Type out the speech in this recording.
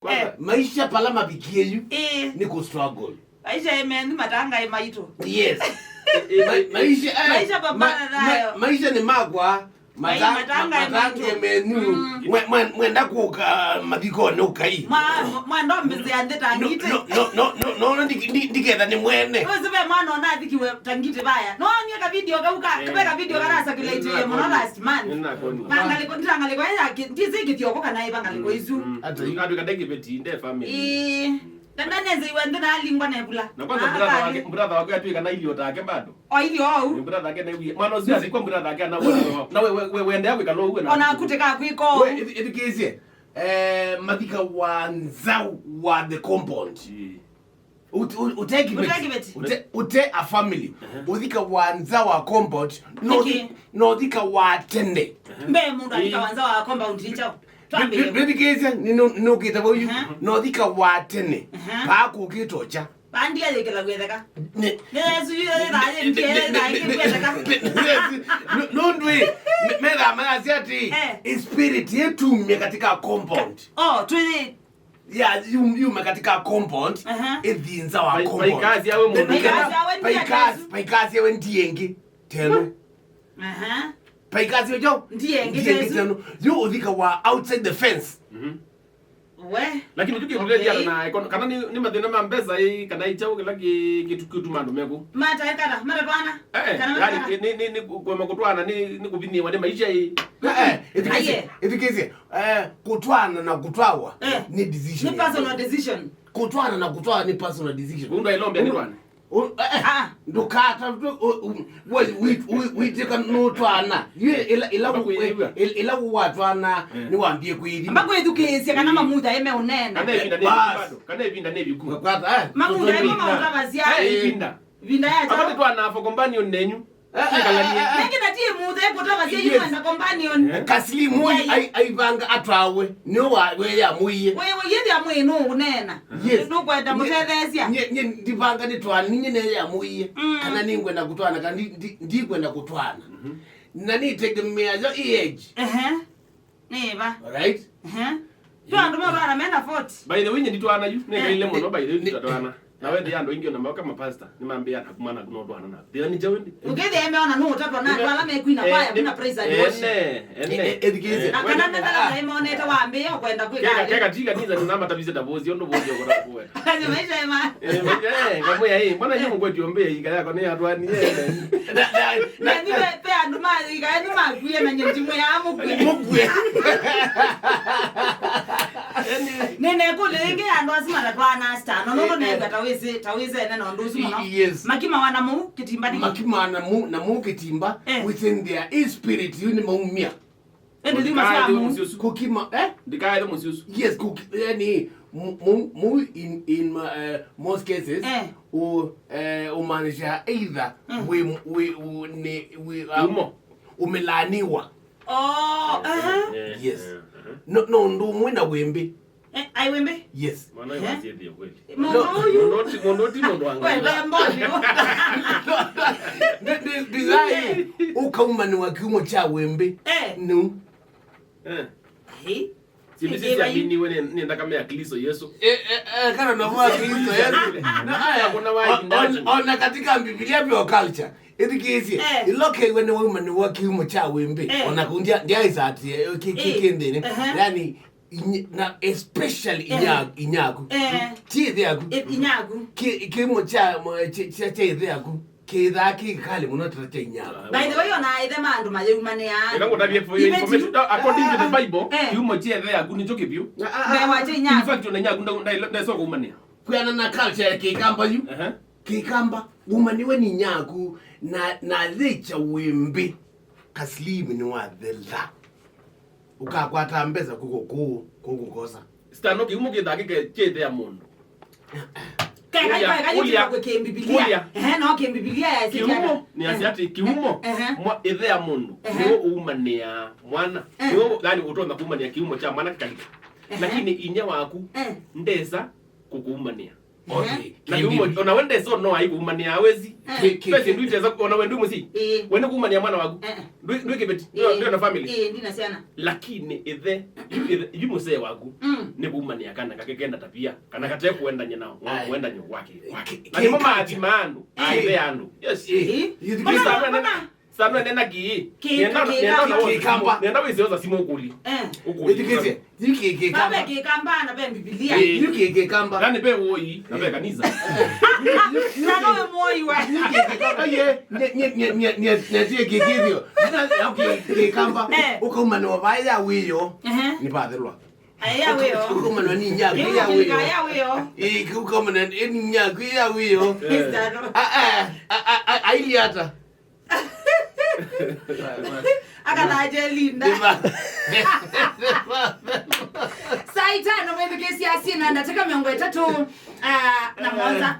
Kwanza maisha pala mabikie yu ni ku struggle. Maisha yemendi matanga imaito. Yes. Maisha babana nayo. Maisha ni magwa matanga menu mwenda kuka mabiko no kai. Mwanda mbizi ande tangite. No ndikenda ni mwene. Wewe mwana ona thikiwe tangite baya. No nyeka video kabeka video karasa kilete mwana last man. Bangaliko ndangaliko ya ndizi Kiithio kana ibangaliko izu. Ata ikadu kadenge beti inde family. Tandaneze iwende na lingwa nebula. Na kwanza brother wako atwika na ilio take bado. Ilio au? Brother wake na wi. Mwana usia sikwa brother wake na we wende yako kalo uwe na. Ona kuteka kwiko. We itikeze. Madika wanzao wa the compound. Uteki ute a family. Udika wanzao wa compound. No dika wa tende. Mbe mundu adika wanzao wa compound hicho. Itikeze no kita boyu. No dika wa tende. Pa kukitocha. Bandi ya dikela gwetheka. Yesu yeye raje ndiye gwetheka. No ndwe. Mera maziati. Spirit yetu katika compound. Oh, twini. Yeah, you katika compound. Edinza wa compound. Paikazi yawe mundu. Paikazi yawe ndienge. Teno. Paikazi yawe ndienge teno. You udhika wa outside the fence. We. Lakini tukirudia na kana ni mathina ma mbesa hii kana ichao kila kitu mandu meku. Mata twana. Kana ni kwa kutwana ni kuvinia wale maisha hii. Itikeze kutwana na kutwawa ni decision. Ni personal decision. Kutwana na kutwawa ni personal decision. Unda ilombe ni twana. Ndukata we take no twana. Ila watwana ni waambie kweli. Mbako education kana mamuda yeme unena. Kana ibinda nebi ku. Kwata mamuda yeme utavazia. Vinda ya cha. Abati twana for companion nenyu. Nenge natie muda yeko utavazia yimo na companion. Kaslimu aivanga atwawe. No we ya muiye. We yedi amwe no unena. No kwenda mutethesia. Nye ndivanga ni twana nyine ya muiye. Kana ningwe na kutwana kandi ndikwenda kutwana. Nani tegemea zo age. Neba. Right? Yo ndo mwana mena 40. By the way nditwana yu nenge ile mono by the way nditwana. Na wewe ndiye ando ingio namba kama pastor nimambia atakumana kunodwana na. Ndio ni jawendi. Ugede emeona no tatwa na twala mekuina baya kuna praise and worship. Education. Akana ndala emeona eta waambie kwenda kwika. Keka tika niza namba tabize dabozi ondo bozi okora kuwe. Kaje maisha ema. Kama hii mbona nyinyi ngweti ombe ikaya yako ni atwani yeye. Na niwe pe anduma ikaya ni maguye na nyintimwe ya mugwe. Nene kulenge ando asima na twana star. No nega tawize neno ndusu muno. Yes. Makima wana mu kitimba ni. Makima na mu kitimba within their spirit yuni maumia. Ende lima samu kukima dikaide musiusu. Yes, yani mu in most cases umanisha either we umelaniwa. Oh, yes. No ndo mwena wembe. Ai wembe? Yes. Mwana yeye ndiye kweli. Mondoti mondo wangu. Wewe mboni. Desire ukaumani wa kiumo cha wembe. No. Sisi amini wewe nenda kama ya Kristo Yesu. Kana navua Kristo Yesu. Na haya kuna wapi ndani. Ona katika Biblia bio culture. Itikisi iloke when woman work you cha wembe ona kundia ndia isati kikende yani na especially inyagu chithi yaku inyagu kimo cha chithi yaku kidhaki kale munotata cha inyagu. By the way ona ithe mandu mayumane ya ngango tabie for information according to the Bible kimo chithi yaku ni chokipio bewa cha inyagu in fact ona inyagu nda soko umania kuyana na culture ya kikamba yu kikamba umaniwe ni nyagu na lecha wembe kaslimu ni wa dhela ukakwata mbeza kukosa stano kimuke dhake chete ya mundu kaya kweke Biblia no ke Biblia ya kiumo ni asiati kiumo mwa ithe ya mundu niwo umania mwana niwo yani utonda kumania kiumo cha mwana kalika lakini inya waku ndeza kukuumania Okay. Na yumo unawende so no aibu umani hawezi. Pesa ndio itaweza kuona wewe ndio Musyi. Wewe kumani ya mwana wangu. Ndio kibeti. Ndio na family. Ndina sana. Lakini ithe yumuse wangu ni kumani akana kakegenda tapia. Kana kate kuenda nyenao. Kuenda nyo wake. Na ni mama atimanu. Ithe yandu. Yes. Sana nenda ki. Nenda wisioza simu ukuli. Ukuli. Yiki kamba. Baba kikamba na be Biblia. Yiki kamba. Nani be woi na be kanisa. Na no moi wa. Aye, nye Kiithio. Yiki kamba. Uko mano baya wiyo. Ni padrwa. Aya wiyo. Uko mano ni nyagu ya wiyo. Aya wiyo. Uko mano ni nyagu ya wiyo. Ailiata. Akanaje linda. Saita no mwezi kesi asina nataka miongo 3 na mwanza